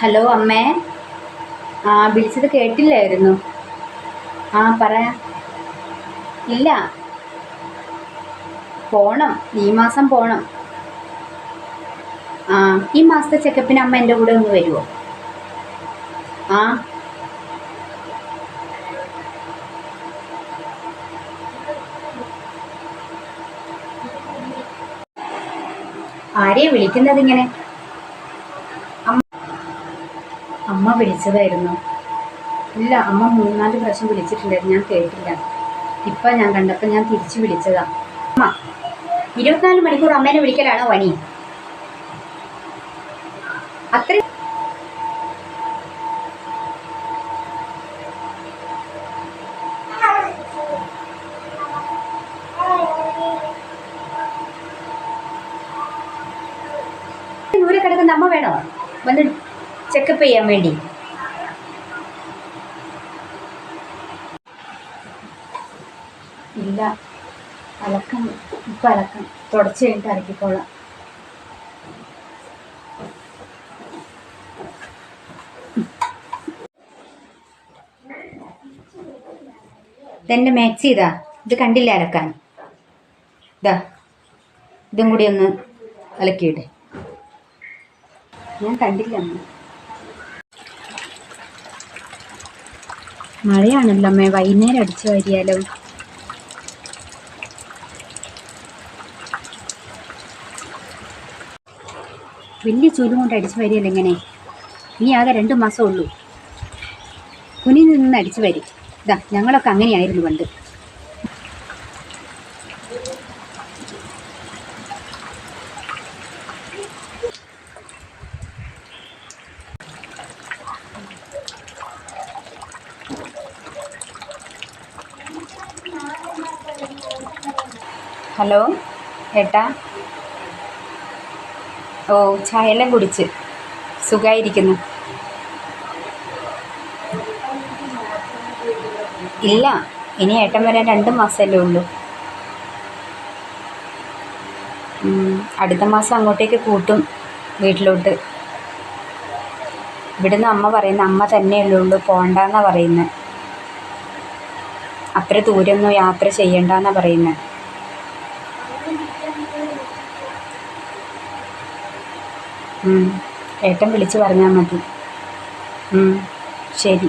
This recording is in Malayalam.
ഹലോ അമ്മേ. വിളിച്ചത് കേട്ടില്ലായിരുന്നു. പറയാം. ഇല്ല, പോണം, ഈ മാസം പോണം. ഈ മാസത്തെ ചെക്കപ്പിന് അമ്മ എൻ്റെ കൂടെ ഒന്ന് വരുമോ? ആ ആരെയാ വിളിക്കുന്നത് ഇങ്ങനെ? അമ്മ വിളിച്ചതായിരുന്നു. ഇല്ല, അമ്മ 3-4 പ്രാവശ്യം വിളിച്ചിട്ടുണ്ടായിരുന്നു, ഞാൻ കേട്ടില്ല. ഇപ്പം ഞാൻ കണ്ടപ്പോൾ ഞാൻ തിരിച്ചു വിളിച്ചതാ. അമ്മ 24 മണിക്കൂർ അമ്മേനെ വിളിക്കലാണോ പണി? അത്രയും ദൂരെ കിടക്കുന്ന അമ്മ വേണോ വന്ന് ചെക്കപ്പ് ചെയ്യാൻ വേണ്ടി? ഇല്ല, അലക്കം ഇപ്പം അലക്കം തുടച്ച് കഴിഞ്ഞിട്ട് അലക്കിക്കോളാം. ഇതെൻ്റെ മാക്സി ഇതാ, ഇത് കണ്ടില്ല അലക്കാൻ? ഇതാ, ഇതും കൂടി ഒന്ന് അലക്കിയിട്ടെ. ഞാൻ കണ്ടില്ല അമ്മ. മഴയാണല്ലോ അമ്മേ, വൈകുന്നേരം അടിച്ചു വാരിയാലോ? വലിയ ചൂലും കൊണ്ട് അടിച്ചു വാരിയല്ലോ എങ്ങനെ? ഇനി ആകെ 2 മാസം ഉള്ളൂ. കുനിഞ്ഞു നിന്ന് അടിച്ചു വാരി. ഇതാ, ഞങ്ങളൊക്കെ അങ്ങനെയായിരുന്നു പണ്ട്. ഹലോ ഏട്ടാ. ചായയെല്ലാം കുടിച്ച് സുഖമായിരിക്കുന്നു. ഇല്ല, ഇനി ഏട്ടൻ വരാൻ 2 മാസമല്ലേ ഉള്ളൂ. അടുത്ത മാസം അങ്ങോട്ടേക്ക് കൂട്ടും വീട്ടിലോട്ട്. ഇവിടുന്ന് അമ്മ അമ്മ തന്നെയല്ലേ ഉള്ളൂ, പോണ്ടെന്നാണ് പറയുന്നത്. അത്ര ദൂരമൊന്നും യാത്ര ചെയ്യണ്ടെന്നാണ് പറയുന്നത്. ഏട്ടൻ വിളിച്ച് പറഞ്ഞാൽ മതി. ശരി.